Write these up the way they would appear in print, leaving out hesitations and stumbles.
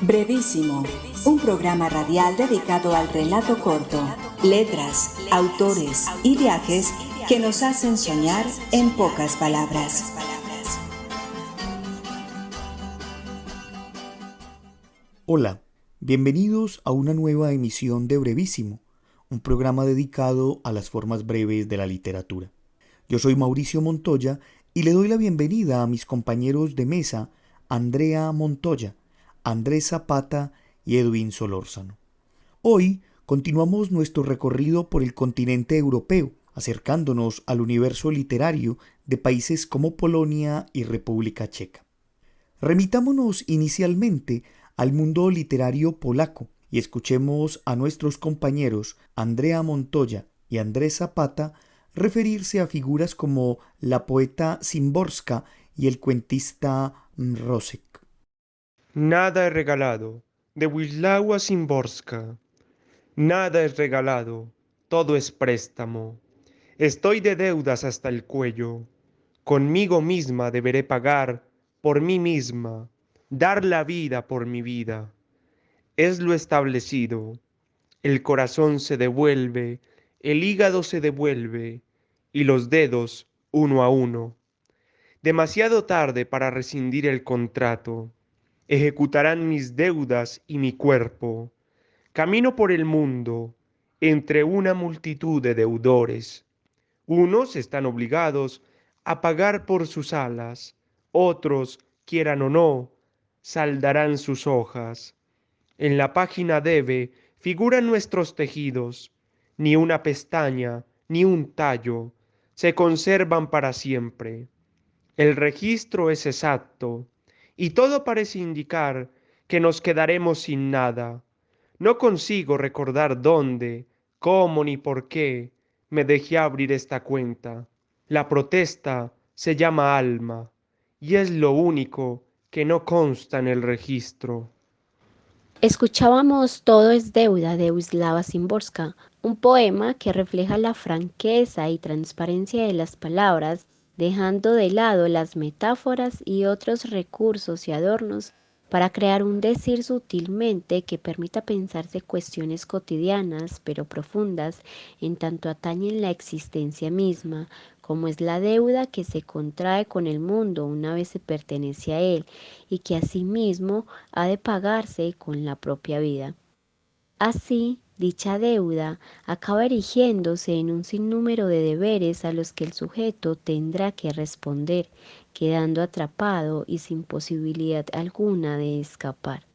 Brevísimo, un programa radial dedicado al relato corto, letras, autores y viajes que nos hacen soñar en pocas palabras. Hola, bienvenidos a una nueva emisión de Brevísimo, un programa dedicado a las formas breves de la literatura. Yo soy Mauricio Montoya y le doy la bienvenida a mis compañeros de mesa, Andrea Montoya, Andrés Zapata y Edwin Solórzano. Hoy continuamos nuestro recorrido por el continente europeo, acercándonos al universo literario de países como Polonia y República Checa. Remitámonos inicialmente al mundo literario polaco y escuchemos a nuestros compañeros Andrea Montoya y Andrés Zapata referirse a figuras como la poeta Szymborska y el cuentista Mrozek. Nada es regalado, de Wisława Szymborska. Nada es regalado, todo es préstamo. Estoy de deudas hasta el cuello. Conmigo misma deberé pagar por mí misma, dar la vida por mi vida. Es lo establecido. El corazón se devuelve, el hígado se devuelve, y los dedos uno a uno. Demasiado tarde para rescindir el contrato. Ejecutarán mis deudas y mi cuerpo. Camino por el mundo entre una multitud de deudores. Unos están obligados a pagar por sus alas, otros, quieran o no, saldarán sus hojas. En la página debe figuran nuestros tejidos. Ni una pestaña, ni un tallo se conservan para siempre. El registro es exacto y todo parece indicar que nos quedaremos sin nada. No consigo recordar dónde, cómo ni por qué me dejé abrir esta cuenta. La protesta se llama alma y es lo único que no consta en el registro. Escuchábamos Todo es deuda de Wisława Szymborska, un poema que refleja la franqueza y transparencia de las palabras, dejando de lado las metáforas y otros recursos y adornos para crear un decir sutilmente que permita pensarse cuestiones cotidianas pero profundas en tanto atañen la existencia misma, como es la deuda que se contrae con el mundo una vez se pertenece a él y que asimismo ha de pagarse con la propia vida. Así, dicha deuda acaba erigiéndose en un sinnúmero de deberes a los que el sujeto tendrá que responder, quedando atrapado y sin posibilidad alguna de escapar.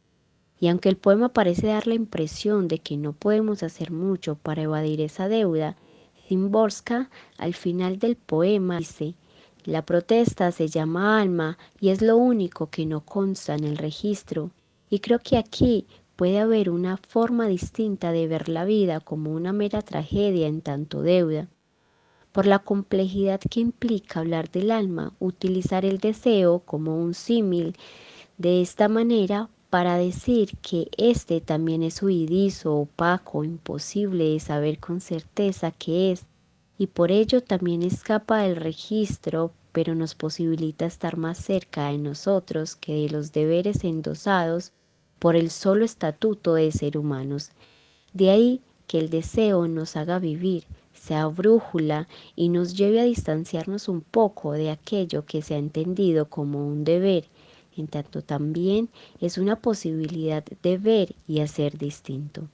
Y aunque el poema parece dar la impresión de que no podemos hacer mucho para evadir esa deuda, Szymborska al final del poema dice: la protesta se llama alma y es lo único que no consta en el registro. Y creo que aquí puede haber una forma distinta de ver la vida como una mera tragedia en tanto deuda. Por la complejidad que implica hablar del alma, utilizar el deseo como un símil de esta manera para decir que este también es huidizo, opaco, imposible de saber con certeza qué es, y por ello también escapa del registro, pero nos posibilita estar más cerca de nosotros que de los deberes endosados por el solo estatuto de ser humanos. De ahí que el deseo nos haga vivir, sea brújula y nos lleve a distanciarnos un poco de aquello que se ha entendido como un deber, en tanto también es una posibilidad de ver y hacer distinto.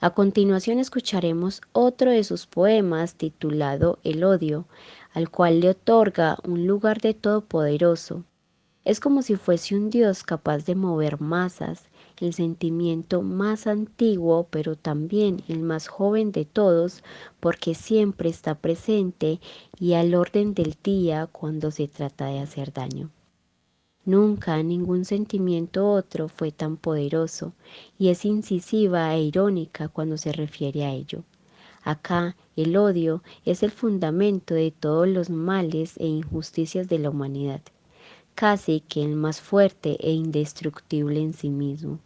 A continuación escucharemos otro de sus poemas titulado El odio, al cual le otorga un lugar de todopoderoso. Es como si fuese un Dios capaz de mover masas, el sentimiento más antiguo pero también el más joven de todos, porque siempre está presente y al orden del día cuando se trata de hacer daño. Nunca ningún sentimiento otro fue tan poderoso, y es incisiva e irónica cuando se refiere a ello. Acá el odio es el fundamento de todos los males e injusticias de la humanidad, casi que el más fuerte e indestructible en sí mismo.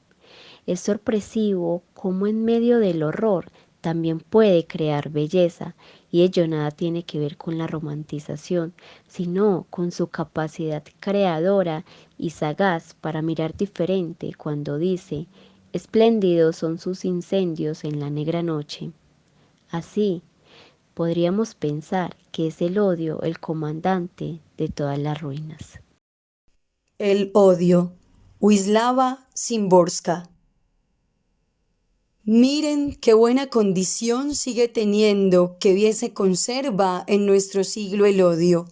Es sorpresivo cómo en medio del horror también puede crear belleza, y ello nada tiene que ver con la romantización, sino con su capacidad creadora y sagaz para mirar diferente cuando dice: espléndidos son sus incendios en la negra noche. Así, podríamos pensar que es el odio el comandante de todas las ruinas. El odio. Wisława Szymborska. Miren qué buena condición sigue teniendo, qué bien se conserva en nuestro siglo el odio.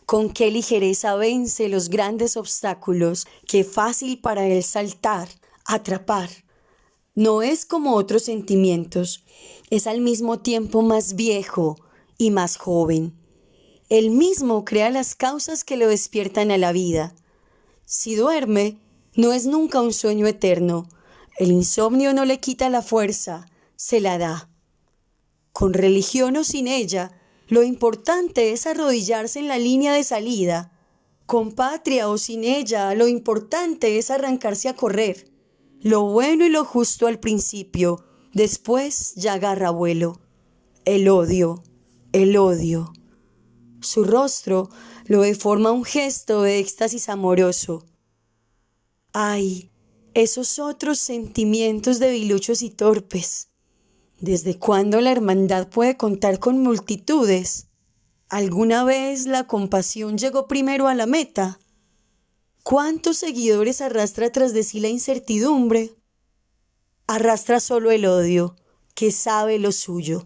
Con qué ligereza vence los grandes obstáculos, qué fácil para él saltar, atrapar. No es como otros sentimientos, es al mismo tiempo más viejo y más joven. Él mismo crea las causas que lo despiertan a la vida. Si duerme, no es nunca un sueño eterno. El insomnio no le quita la fuerza, se la da. Con religión o sin ella, lo importante es arrodillarse en la línea de salida. Con patria o sin ella, lo importante es arrancarse a correr. Lo bueno y lo justo al principio, después ya agarra vuelo. El odio, el odio. Su rostro lo deforma un gesto de éxtasis amoroso. ¡Ay! Esos otros sentimientos debiluchos y torpes. ¿Desde cuándo la hermandad puede contar con multitudes? ¿Alguna vez la compasión llegó primero a la meta? ¿Cuántos seguidores arrastra tras de sí la incertidumbre? Arrastra solo el odio, que sabe lo suyo.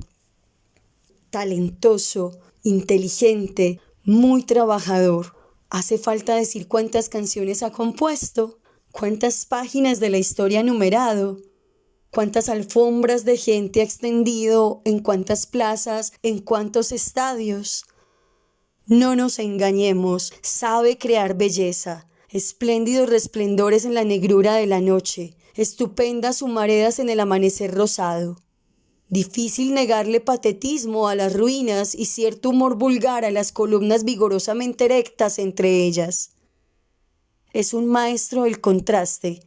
Talentoso, inteligente, muy trabajador. ¿Hace falta decir cuántas canciones ha compuesto? ¿Cuántas páginas de la historia ha numerado? ¿Cuántas alfombras de gente ha extendido? ¿En cuántas plazas? ¿En cuántos estadios? No nos engañemos, sabe crear belleza, espléndidos resplendores en la negrura de la noche, estupendas humaredas en el amanecer rosado. Difícil negarle patetismo a las ruinas y cierto humor vulgar a las columnas vigorosamente erectas entre ellas. Es un maestro del contraste,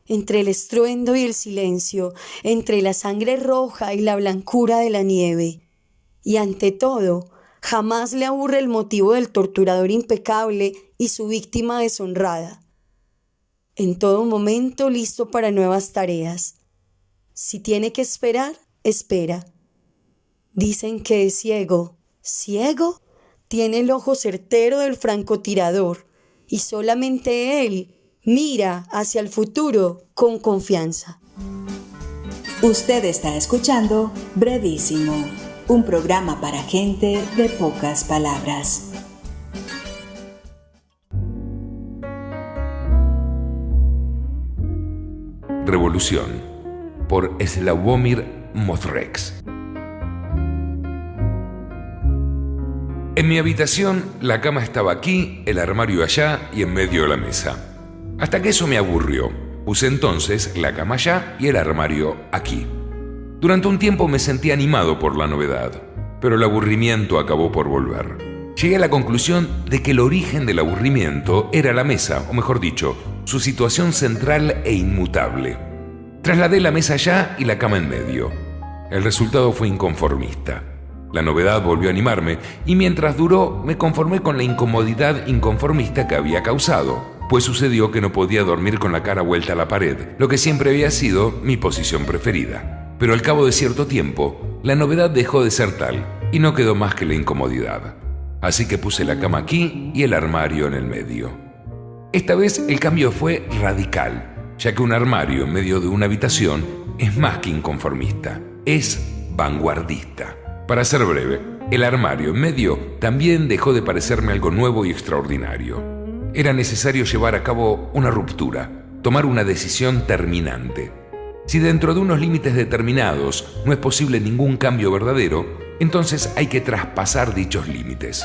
entre el estruendo y el silencio, entre la sangre roja y la blancura de la nieve. Y ante todo, jamás le aburre el motivo del torturador impecable y su víctima deshonrada. En todo momento listo para nuevas tareas. Si tiene que esperar, espera. Dicen que es ciego. ¿Ciego? Tiene el ojo certero del francotirador. Y solamente él mira hacia el futuro con confianza. Usted está escuchando Brevísimo, un programa para gente de pocas palabras. Revolución, por Sławomir Mothrex. En mi habitación, la cama estaba aquí, el armario allá y en medio de la mesa. Hasta que eso me aburrió. Puse entonces la cama allá y el armario aquí. Durante un tiempo me sentí animado por la novedad, pero el aburrimiento acabó por volver. Llegué a la conclusión de que el origen del aburrimiento era la mesa, o mejor dicho, su situación central e inmutable. Trasladé la mesa allá y la cama en medio. El resultado fue inconformista. La novedad volvió a animarme y mientras duró me conformé con la incomodidad inconformista que había causado, pues sucedió que no podía dormir con la cara vuelta a la pared, lo que siempre había sido mi posición preferida. Pero al cabo de cierto tiempo, la novedad dejó de ser tal y no quedó más que la incomodidad. Así que puse la cama aquí y el armario en el medio. Esta vez el cambio fue radical, ya que un armario en medio de una habitación es más que inconformista, es vanguardista. Para ser breve, el armario en medio también dejó de parecerme algo nuevo y extraordinario. Era necesario llevar a cabo una ruptura, tomar una decisión terminante. Si dentro de unos límites determinados no es posible ningún cambio verdadero, entonces hay que traspasar dichos límites.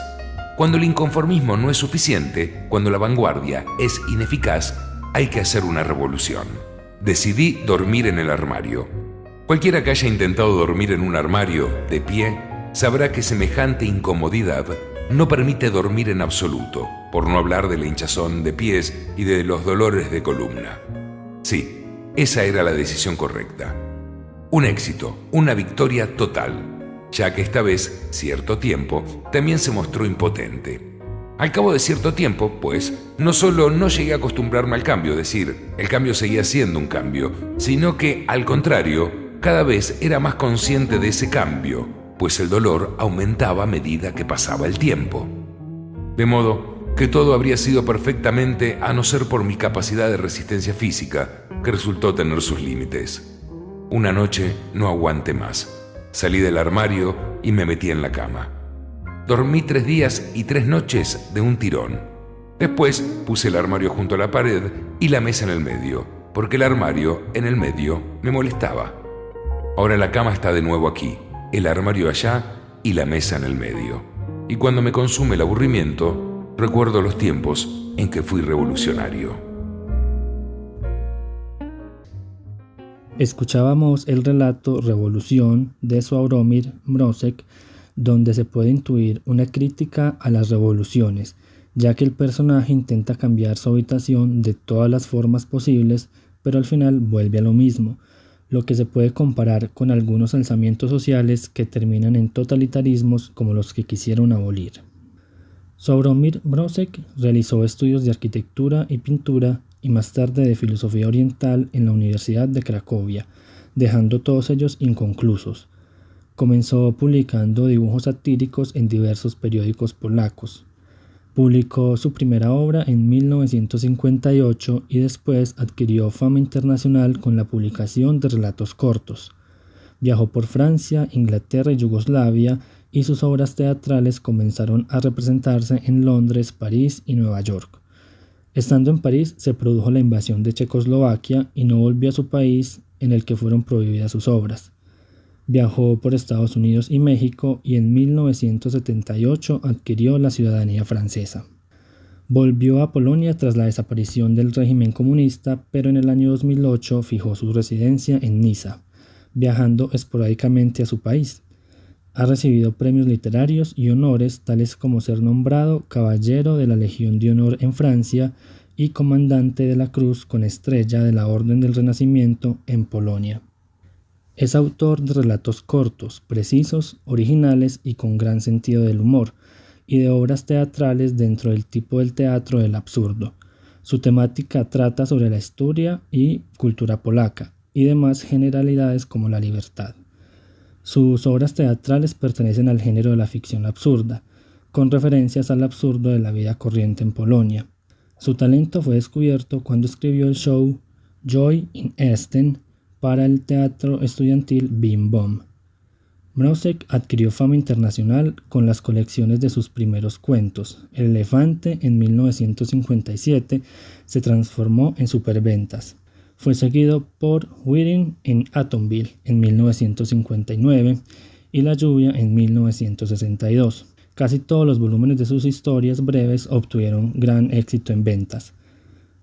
Cuando el inconformismo no es suficiente, cuando la vanguardia es ineficaz, hay que hacer una revolución. Decidí dormir en el armario. Cualquiera que haya intentado dormir en un armario, de pie, sabrá que semejante incomodidad no permite dormir en absoluto, por no hablar de la hinchazón de pies y de los dolores de columna. Sí, esa era la decisión correcta. Un éxito, una victoria total, ya que esta vez, cierto tiempo, también se mostró impotente. Al cabo de cierto tiempo, pues, no solo no llegué a acostumbrarme al cambio, es decir, el cambio seguía siendo un cambio, sino que, al contrario, cada vez era más consciente de ese cambio, pues el dolor aumentaba a medida que pasaba el tiempo. De modo que todo habría sido perfectamente a no ser por mi capacidad de resistencia física, que resultó tener sus límites. Una noche no aguanté más. Salí del armario y me metí en la cama. Dormí 3 días y 3 noches de un tirón. Después puse el armario junto a la pared y la mesa en el medio, porque el armario en el medio me molestaba. Ahora la cama está de nuevo aquí, el armario allá y la mesa en el medio. Y cuando me consume el aburrimiento, recuerdo los tiempos en que fui revolucionario. Escuchábamos el relato Revolución de Sławomir Mrózek, donde se puede intuir una crítica a las revoluciones, ya que el personaje intenta cambiar su habitación de todas las formas posibles, pero al final vuelve a lo mismo, lo que se puede comparar con algunos alzamientos sociales que terminan en totalitarismos como los que quisieron abolir. Sławomir Mrózek realizó estudios de arquitectura y pintura y más tarde de filosofía oriental en la Universidad de Cracovia, dejando todos ellos inconclusos. Comenzó publicando dibujos satíricos en diversos periódicos polacos. Publicó su primera obra en 1958 y después adquirió fama internacional con la publicación de relatos cortos. Viajó por Francia, Inglaterra y Yugoslavia y sus obras teatrales comenzaron a representarse en Londres, París y Nueva York. Estando en París se produjo la invasión de Checoslovaquia y no volvió a su país, en el que fueron prohibidas sus obras. Viajó por Estados Unidos y México y en 1978 adquirió la ciudadanía francesa. Volvió a Polonia tras la desaparición del régimen comunista, pero en el año 2008 fijó su residencia en Niza, viajando esporádicamente a su país. Ha recibido premios literarios y honores tales como ser nombrado Caballero de la Legión de Honor en Francia y Comandante de la Cruz con Estrella de la Orden del Renacimiento en Polonia. Es autor de relatos cortos, precisos, originales y con gran sentido del humor, y de obras teatrales dentro del tipo del teatro del absurdo. Su temática trata sobre la historia y cultura polaca, y demás generalidades como la libertad. Sus obras teatrales pertenecen al género de la ficción absurda, con referencias al absurdo de la vida corriente en Polonia. Su talento fue descubierto cuando escribió el show Joy in Esten para el teatro estudiantil Bim Bom. Mrózek adquirió fama internacional con las colecciones de sus primeros cuentos. El elefante en 1957 se transformó en superventas. Fue seguido por Wedding in Atonville en 1959 y La lluvia en 1962. Casi todos los volúmenes de sus historias breves obtuvieron gran éxito en ventas.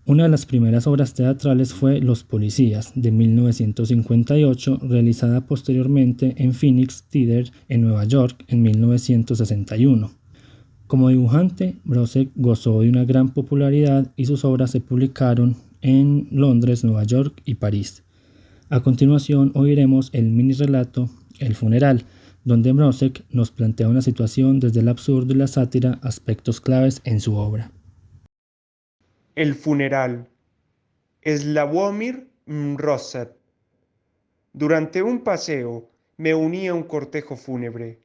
Una de las primeras obras teatrales fue Los Policías, de 1958, realizada posteriormente en Phoenix Theatre en Nueva York en 1961. Como dibujante, Mrózek gozó de una gran popularidad y sus obras se publicaron en Londres, Nueva York y París. A continuación oiremos el mini relato El funeral, donde Mrózek nos plantea una situación desde el absurdo y la sátira, aspectos claves en su obra. El funeral. Sławomir Mrózek. Durante un paseo me uní a un cortejo fúnebre.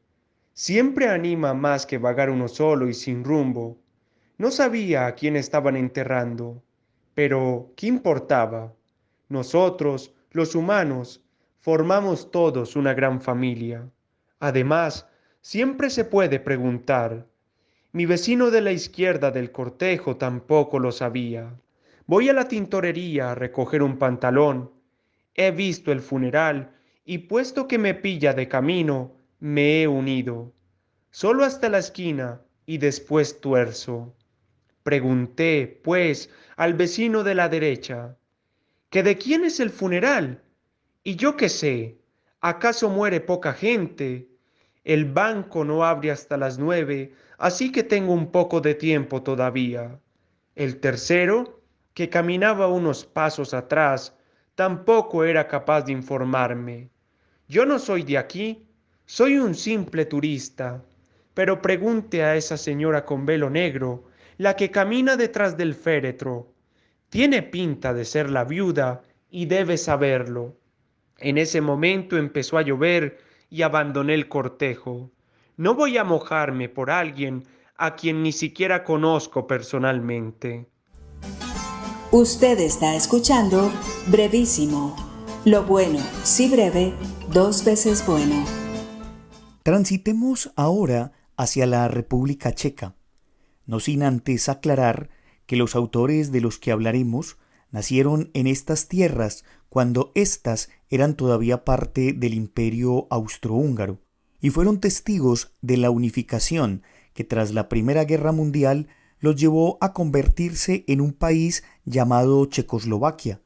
Siempre anima más que vagar uno solo y sin rumbo. No sabía a quién estaban enterrando, pero ¿qué importaba? Nosotros, los humanos, formamos todos una gran familia. Además, siempre se puede preguntar. Mi vecino de la izquierda del cortejo tampoco lo sabía. Voy a la tintorería a recoger un pantalón. He visto el funeral y puesto que me pilla de camino, me he unido. Solo hasta la esquina y después tuerzo. Pregunté, pues, al vecino de la derecha, ¿que de quién es el funeral? Y yo qué sé, ¿acaso muere poca gente? El banco no abre hasta las 9, así que tengo un poco de tiempo todavía. El tercero, que caminaba unos pasos atrás, tampoco era capaz de informarme. Yo no soy de aquí, soy un simple turista. Pero pregunte a esa señora con velo negro, la que camina detrás del féretro. Tiene pinta de ser la viuda y debe saberlo. En ese momento empezó a llover y abandoné el cortejo. No voy a mojarme por alguien a quien ni siquiera conozco personalmente. Usted está escuchando Brevísimo. Lo bueno, si breve, 2 veces bueno. Transitemos ahora hacia la República Checa, no sin antes aclarar que los autores de los que hablaremos nacieron en estas tierras cuando éstas eran todavía parte del Imperio Austrohúngaro y fueron testigos de la unificación que tras la Primera Guerra Mundial los llevó a convertirse en un país llamado Checoslovaquia,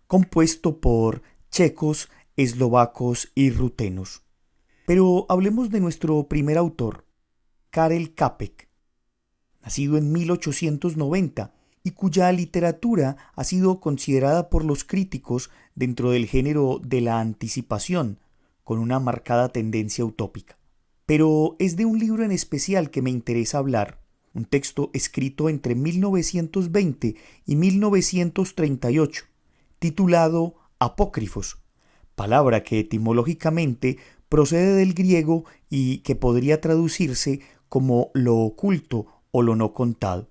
compuesto por checos, eslovacos y rutenos. Pero hablemos de nuestro primer autor, Karel Čapek, nacido en 1890 y cuya literatura ha sido considerada por los críticos dentro del género de la anticipación, con una marcada tendencia utópica. Pero es de un libro en especial que me interesa hablar, un texto escrito entre 1920 y 1938, titulado Apócrifos, palabra que etimológicamente procede del griego y que podría traducirse como lo oculto o lo no contado,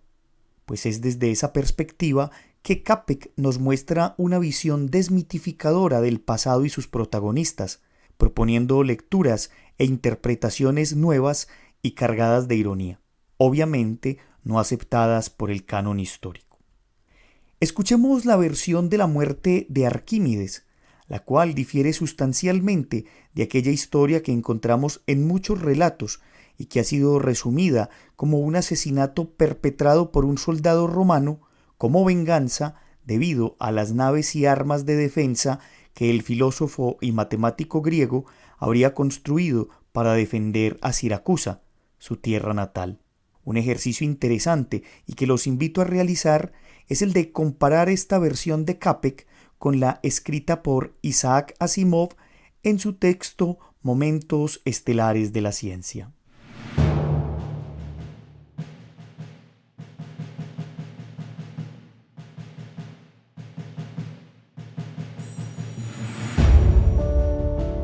pues es desde esa perspectiva que Čapek nos muestra una visión desmitificadora del pasado y sus protagonistas, proponiendo lecturas e interpretaciones nuevas y cargadas de ironía, obviamente no aceptadas por el canon histórico. Escuchemos la versión de la muerte de Arquímedes, la cual difiere sustancialmente de aquella historia que encontramos en muchos relatos y que ha sido resumida como un asesinato perpetrado por un soldado romano como venganza debido a las naves y armas de defensa que el filósofo y matemático griego habría construido para defender a Siracusa, su tierra natal. Un ejercicio interesante y que los invito a realizar es el de comparar esta versión de Čapek con la escrita por Isaac Asimov en su texto Momentos Estelares de la Ciencia.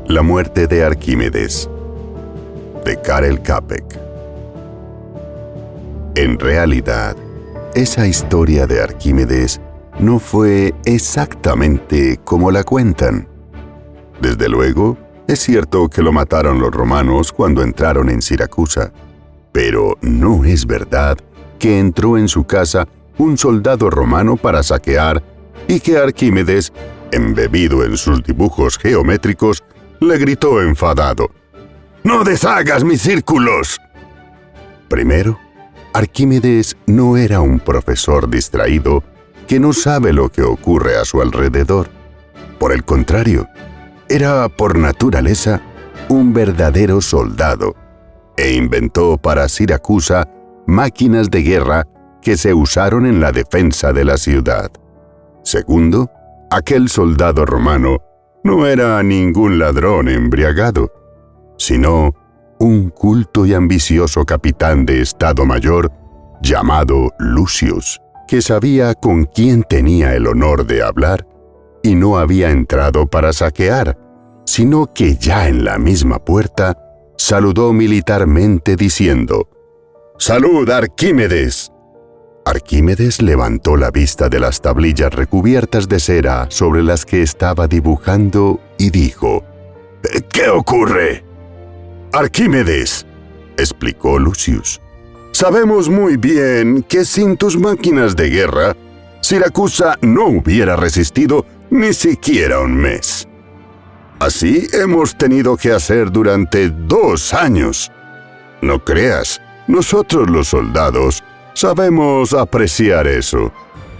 La muerte de Arquímedes, de Karel Čapek. En realidad, esa historia de Arquímedes no fue exactamente como la cuentan. Desde luego, es cierto que lo mataron los romanos cuando entraron en Siracusa, pero no es verdad que entró en su casa un soldado romano para saquear y que Arquímedes, embebido en sus dibujos geométricos, le gritó enfadado: ¡No deshagas mis círculos! Primero, Arquímedes no era un profesor distraído que no sabe lo que ocurre a su alrededor. Por el contrario, era por naturaleza un verdadero soldado e inventó para Siracusa máquinas de guerra que se usaron en la defensa de la ciudad. Segundo, aquel soldado romano no era ningún ladrón embriagado, sino un culto y ambicioso capitán de Estado Mayor llamado Lucius, que sabía con quién tenía el honor de hablar y no había entrado para saquear, sino que ya en la misma puerta saludó militarmente diciendo: «¡Salud, Arquímedes!». Arquímedes levantó la vista de las tablillas recubiertas de cera sobre las que estaba dibujando y dijo: «¿Qué ocurre?». «Arquímedes», explicó Lucius, «sabemos muy bien que sin tus máquinas de guerra, Siracusa no hubiera resistido ni siquiera un mes. Así hemos tenido que hacer durante 2 años. No creas, nosotros los soldados sabemos apreciar eso.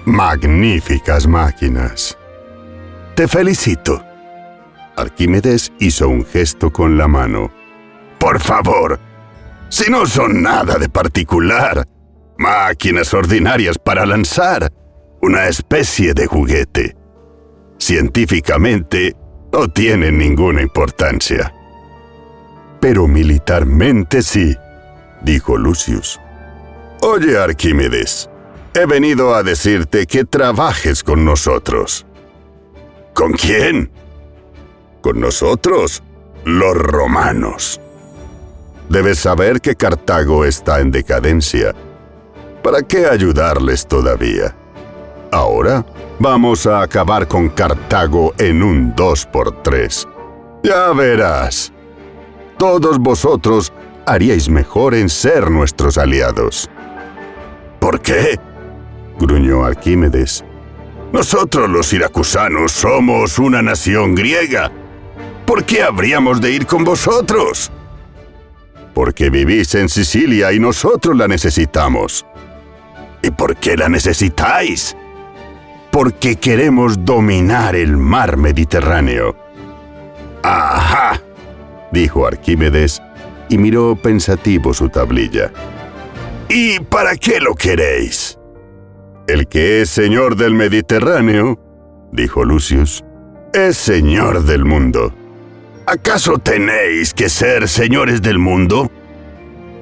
Magníficas máquinas. Te felicito». Arquímedes hizo un gesto con la mano. «Por favor, si no son nada de particular, máquinas ordinarias para lanzar, una especie de juguete. Científicamente, no tienen ninguna importancia. Pero militarmente sí, dijo Lucius. Oye, Arquímedes, he venido a decirte que trabajes con nosotros. ¿Con quién? Con nosotros, los romanos. Debes saber que Cartago está en decadencia. ¿Para qué ayudarles todavía? Ahora vamos a acabar con Cartago en un 2x3. Ya verás. Todos vosotros haríais mejor en ser nuestros aliados. ¿Por qué? Gruñó Arquímedes. Nosotros los siracusanos somos una nación griega. ¿Por qué habríamos de ir con vosotros? Porque vivís en Sicilia y nosotros la necesitamos. ¿Y por qué la necesitáis? Porque queremos dominar el mar Mediterráneo. ¡Ajá!, dijo Arquímedes y miró pensativo su tablilla. ¿Y para qué lo queréis? El que es señor del Mediterráneo, dijo Lucius, es señor del mundo. ¿Acaso tenéis que ser señores del mundo?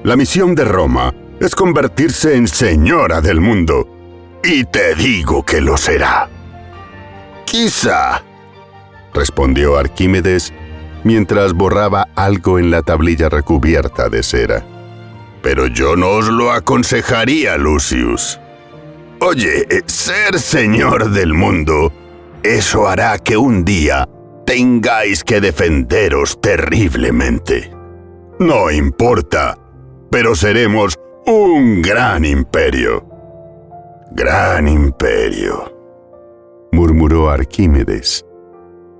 La misión de Roma es convertirse en señora del mundo, y te digo que lo será. Quizá, respondió Arquímedes mientras borraba algo en la tablilla recubierta de cera. Pero yo no os lo aconsejaría, Lucius. Oye, ser señor del mundo, eso hará que un día tengáis que defenderos terriblemente. No importa, pero seremos un gran imperio. Gran imperio, murmuró Arquímedes.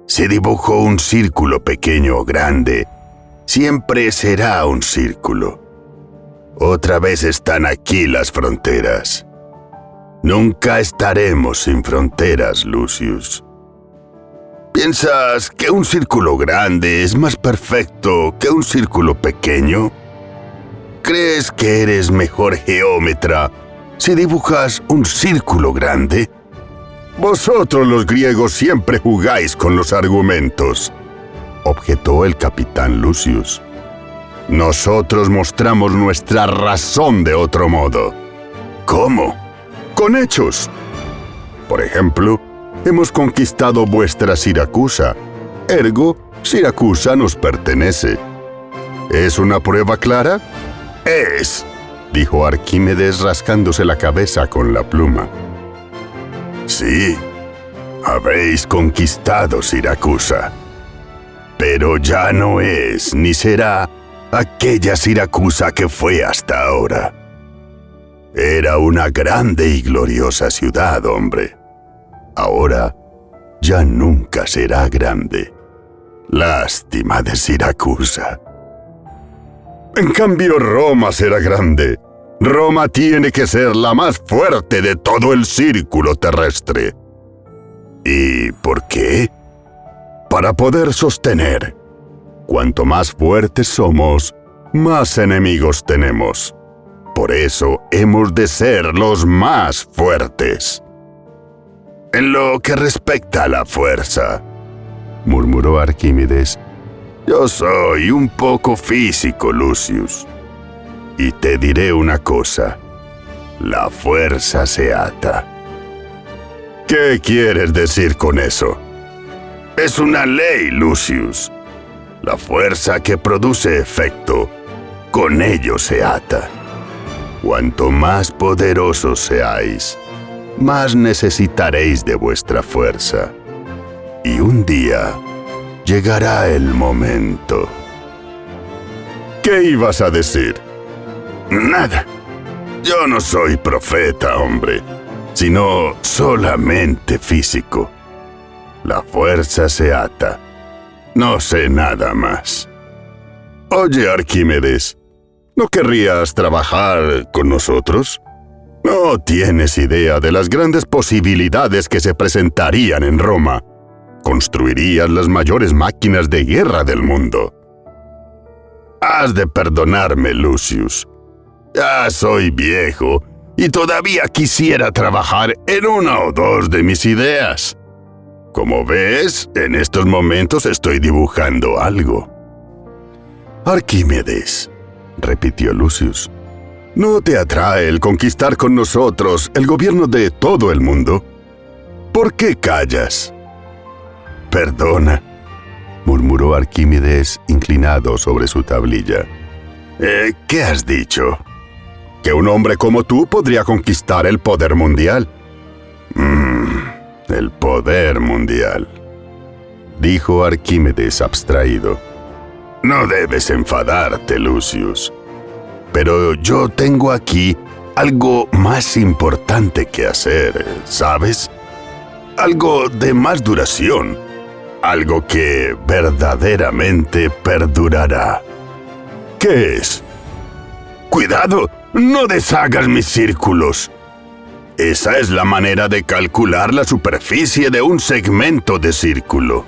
Si dibujo un círculo pequeño o grande, siempre será un círculo. Otra vez están aquí las fronteras. Nunca estaremos sin fronteras, Lucius. ¿Piensas que un círculo grande es más perfecto que un círculo pequeño? ¿Crees que eres mejor geómetra si dibujas un círculo grande? Vosotros los griegos siempre jugáis con los argumentos, objetó el capitán Lucius. Nosotros mostramos nuestra razón de otro modo. ¿Cómo? Con hechos. Por ejemplo, hemos conquistado vuestra Siracusa. Ergo, Siracusa nos pertenece. ¿Es una prueba clara? Es, dijo Arquímedes rascándose la cabeza con la pluma. Sí, habéis conquistado Siracusa. Pero ya no es ni será aquella Siracusa que fue hasta ahora. Era una grande y gloriosa ciudad, hombre. Ahora ya nunca será grande. Lástima de Siracusa. En cambio, Roma será grande. Roma tiene que ser la más fuerte de todo el círculo terrestre. ¿Y por qué? Para poder sostener. Cuanto más fuertes somos, más enemigos tenemos. Por eso hemos de ser los más fuertes. En lo que respecta a la fuerza, murmuró Arquímedes, yo soy un poco físico, Lucius. Y te diré una cosa, la fuerza se ata. ¿Qué quieres decir con eso? Es una ley, Lucius. La fuerza que produce efecto, con ello se ata. Cuanto más poderosos seáis, más necesitaréis de vuestra fuerza. Y un día llegará el momento. ¿Qué ibas a decir? Nada. Yo no soy profeta, hombre, sino solamente físico. La fuerza se ata. No sé nada más. Oye, Arquímedes, ¿no querrías trabajar con nosotros? No tienes idea de las grandes posibilidades que se presentarían en Roma. Construirías las mayores máquinas de guerra del mundo. Has de perdonarme, Lucius. Ya soy viejo y todavía quisiera trabajar en una o dos de mis ideas. Como ves, en estos momentos estoy dibujando algo. Arquímedes, repitió Lucius, ¿no te atrae el conquistar con nosotros el gobierno de todo el mundo? ¿Por qué callas? Perdona, murmuró Arquímedes inclinado sobre su tablilla. ¿Qué has dicho? ¿Que un hombre como tú podría conquistar el poder mundial? El poder mundial, dijo Arquímedes abstraído. No debes enfadarte, Lucius. Pero yo tengo aquí algo más importante que hacer, ¿sabes? Algo de más duración. Algo que verdaderamente perdurará. ¿Qué es? ¡Cuidado! ¡No deshagas mis círculos! Esa es la manera de calcular la superficie de un segmento de círculo.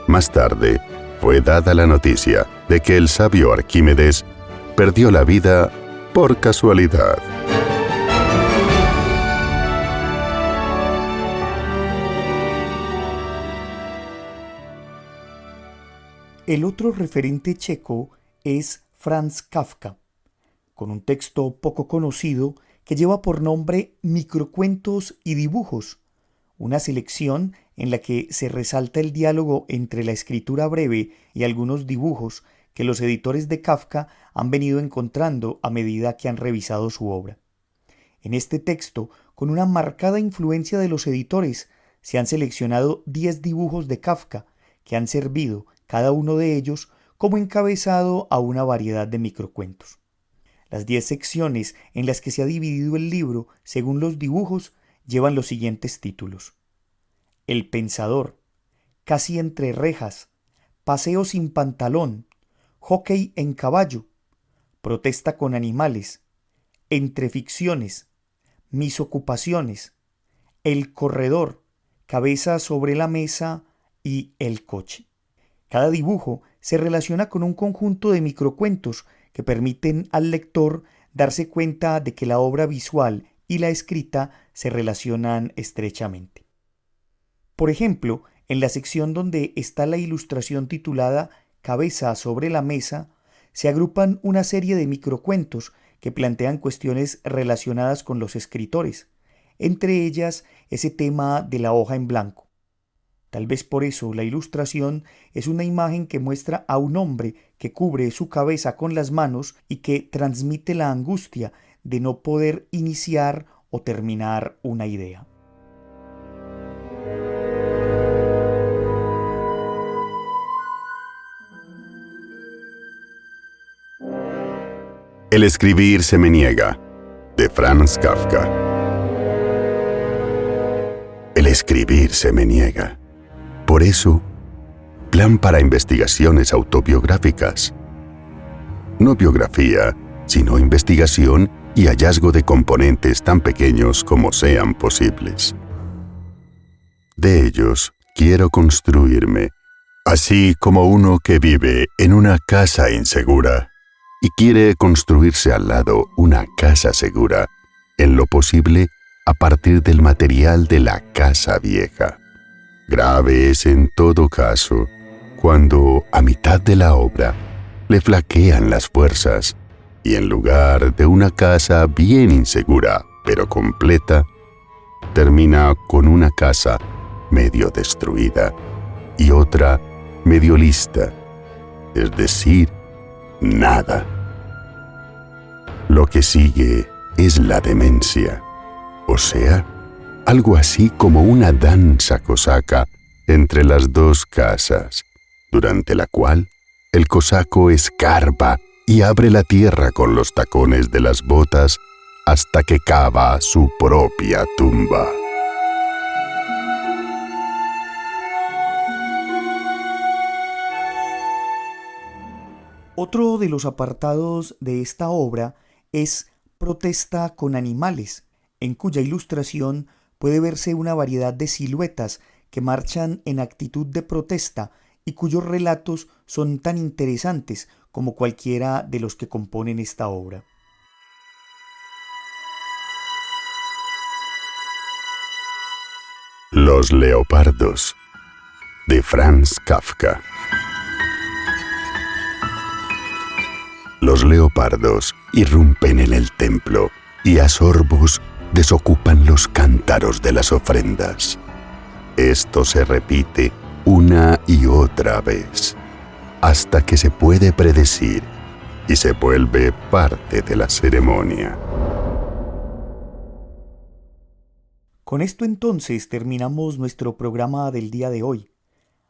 Más tarde, fue dada la noticia de que el sabio Arquímedes perdió la vida por casualidad. El otro referente checo es Franz Kafka, con un texto poco conocido que lleva por nombre Microcuentos y dibujos, una selección en la que se resalta el diálogo entre la escritura breve y algunos dibujos que los editores de Kafka han venido encontrando a medida que han revisado su obra. En este texto, con una marcada influencia de los editores, se han seleccionado 10 dibujos de Kafka que han servido, cada uno de ellos, como encabezado a una variedad de microcuentos. Las 10 secciones en las que se ha dividido el libro, según los dibujos, llevan los siguientes títulos: El pensador, Casi entre rejas, Paseo sin pantalón, Hockey en caballo, Protesta con animales, Entre ficciones, Mis ocupaciones, El corredor, Cabeza sobre la mesa y El coche. Cada dibujo se relaciona con un conjunto de microcuentos que permiten al lector darse cuenta de que la obra visual y la escrita se relacionan estrechamente. Por ejemplo, en la sección donde está la ilustración titulada Cabeza sobre la mesa, se agrupan una serie de microcuentos que plantean cuestiones relacionadas con los escritores, entre ellas ese tema de la hoja en blanco. Tal vez por eso la ilustración es una imagen que muestra a un hombre que cubre su cabeza con las manos y que transmite la angustia de no poder iniciar o terminar una idea. El escribir se me niega, de Franz Kafka. El escribir se me niega. Por eso, plan para investigaciones autobiográficas. No biografía, sino investigación y hallazgo de componentes tan pequeños como sean posibles. De ellos quiero construirme, así como uno que vive en una casa insegura y quiere construirse al lado una casa segura, en lo posible a partir del material de la casa vieja. Grave es en todo caso cuando a mitad de la obra le flaquean las fuerzas y en lugar de una casa bien insegura pero completa, termina con una casa medio destruida y otra medio lista, es decir, nada. Lo que sigue es la demencia, o sea, algo así como una danza cosaca entre las dos casas, durante la cual el cosaco escarba y abre la tierra con los tacones de las botas hasta que cava su propia tumba. Otro de los apartados de esta obra es Protesta con animales, en cuya ilustración puede verse una variedad de siluetas que marchan en actitud de protesta y cuyos relatos son tan interesantes como cualquiera de los que componen esta obra. Los leopardos, de Franz Kafka. Los leopardos irrumpen en el templo y a sorbos desocupan los cántaros de las ofrendas. Esto se repite una y otra vez, hasta que se puede predecir y se vuelve parte de la ceremonia. Con esto entonces terminamos nuestro programa del día de hoy.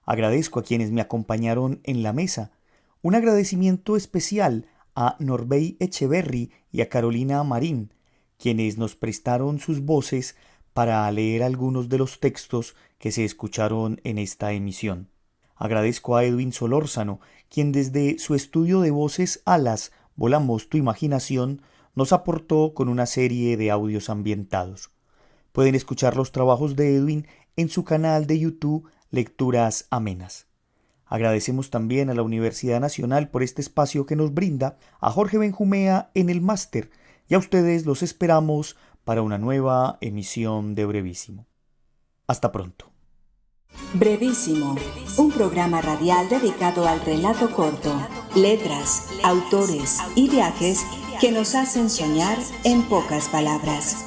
Agradezco a quienes me acompañaron en la mesa. Un agradecimiento especial a Norbey Echeverry y a Carolina Marín, quienes nos prestaron sus voces para leer algunos de los textos que se escucharon en esta emisión. Agradezco a Edwin Solórzano, quien desde su estudio de voces Alas, Volamos tu imaginación, nos aportó con una serie de audios ambientados. Pueden escuchar los trabajos de Edwin en su canal de YouTube Lecturas Amenas. Agradecemos también a la Universidad Nacional por este espacio que nos brinda, a Jorge Benjumea en el máster, y a ustedes los esperamos para una nueva emisión de Brevísimo. Hasta pronto. Brevísimo, un programa radial dedicado al relato corto, letras, autores y viajes que nos hacen soñar en pocas palabras.